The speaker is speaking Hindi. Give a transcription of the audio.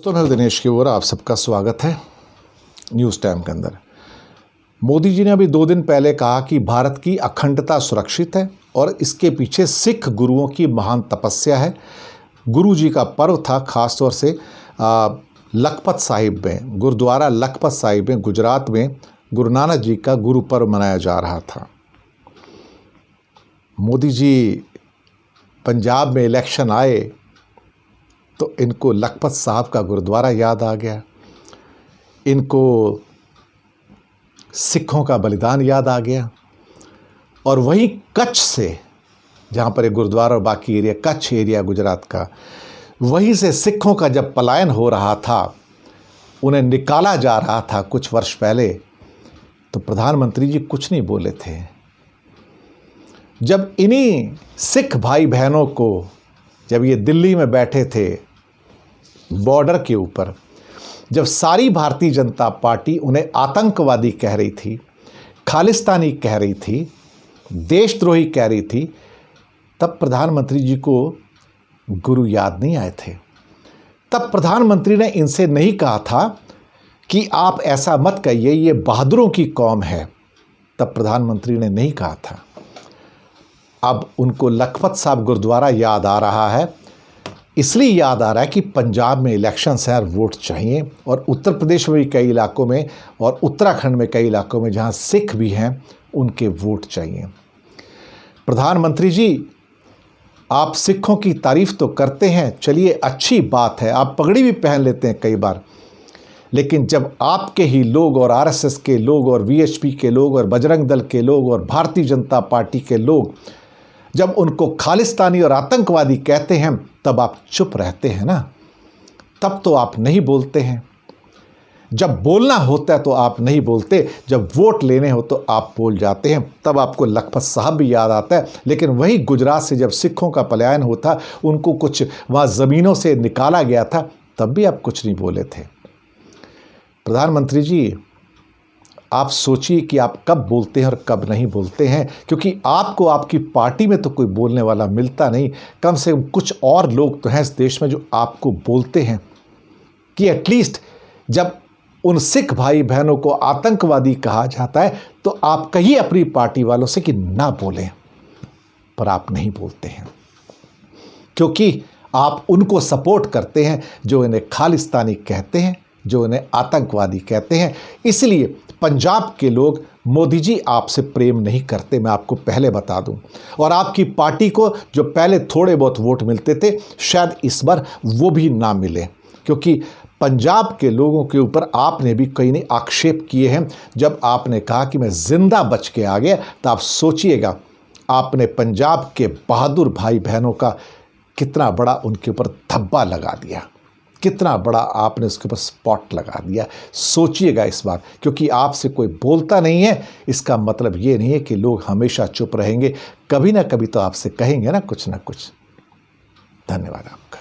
दोस्तों, मैं दिनेश की ओर आप सबका स्वागत है न्यूज़ टाइम के अंदर। मोदी जी ने अभी 2 दिन पहले कहा कि भारत की अखंडता सुरक्षित है और इसके पीछे सिख गुरुओं की महान तपस्या है। गुरु जी का पर्व था, ख़ास तौर से लखपत साहिब में, गुरुद्वारा लखपत साहिब में गुजरात में गुरु नानक जी का गुरु पर्व मनाया जा रहा था। मोदी जी पंजाब में इलेक्शन आए तो इनको लखपत साहब का गुरुद्वारा याद आ गया, इनको सिखों का बलिदान याद आ गया। और वहीं कच्छ से, जहाँ पर एक गुरुद्वारा और बाकी एरिया कच्छ एरिया गुजरात का, वहीं से सिखों का जब पलायन हो रहा था, उन्हें निकाला जा रहा था कुछ वर्ष पहले, तो प्रधानमंत्री जी कुछ नहीं बोले थे। जब इन्हीं सिख भाई बहनों को, जब ये दिल्ली में बैठे थे बॉर्डर के ऊपर, जब सारी भारतीय जनता पार्टी उन्हें आतंकवादी कह रही थी, खालिस्तानी कह रही थी, देशद्रोही कह रही थी, तब प्रधानमंत्री जी को गुरु याद नहीं आए थे। तब प्रधानमंत्री ने इनसे नहीं कहा था कि आप ऐसा मत कहिए, ये बहादुरों की कौम है। तब प्रधानमंत्री ने नहीं कहा था। अब उनको लखपत साहब गुरुद्वारा याद आ रहा है, इसलिए याद आ रहा है कि पंजाब में इलेक्शंस हैं और वोट चाहिए, और उत्तर प्रदेश में भी कई इलाकों में और उत्तराखंड में कई इलाकों में जहां सिख भी हैं, उनके वोट चाहिए। प्रधानमंत्री जी, आप सिखों की तारीफ तो करते हैं, चलिए अच्छी बात है, आप पगड़ी भी पहन लेते हैं कई बार, लेकिन जब आपके ही लोग और आरएसएस के लोग और वीएचपी के लोग और बजरंग दल के लोग और भारतीय जनता पार्टी के लोग जब उनको खालिस्तानी और आतंकवादी कहते हैं, तब आप चुप रहते हैं ना, तब तो आप नहीं बोलते हैं। जब बोलना होता है तो आप नहीं बोलते, जब वोट लेने हो तो आप बोल जाते हैं। तब आपको लखपत साहब भी याद आता है। लेकिन वही गुजरात से जब सिखों का पलायन होता, उनको कुछ वहाँ ज़मीनों से निकाला गया था, तब भी आप कुछ नहीं बोले थे। प्रधानमंत्री जी, आप सोचिए कि आप कब बोलते हैं और कब नहीं बोलते हैं, क्योंकि आपको आपकी पार्टी में तो कोई बोलने वाला मिलता नहीं। कम से कम कुछ और लोग तो हैं इस देश में जो आपको बोलते हैं कि एटलीस्ट जब उन सिख भाई बहनों को आतंकवादी कहा जाता है तो आप कहिए अपनी पार्टी वालों से कि ना बोलें, पर आप नहीं बोलते हैं, क्योंकि आप उनको सपोर्ट करते हैं जो इन्हें खालिस्तानी कहते हैं, जो इन्हें आतंकवादी कहते हैं। इसलिए पंजाब के लोग मोदी जी आपसे प्रेम नहीं करते, मैं आपको पहले बता दूं। और आपकी पार्टी को जो पहले थोड़े बहुत वोट मिलते थे, शायद इस बार वो भी ना मिले, क्योंकि पंजाब के लोगों के ऊपर आपने भी कई ने आक्षेप किए हैं। जब आपने कहा कि मैं जिंदा बच के आ गया, तो आप सोचिएगा आपने पंजाब के बहादुर भाई बहनों का कितना बड़ा उनके ऊपर धब्बा लगा दिया, कितना बड़ा आपने उसके ऊपर स्पॉट लगा दिया। सोचिएगा इस बार, क्योंकि आपसे कोई बोलता नहीं है, इसका मतलब ये नहीं है कि लोग हमेशा चुप रहेंगे। कभी ना कभी तो आपसे कहेंगे ना कुछ ना कुछ। धन्यवाद आपका।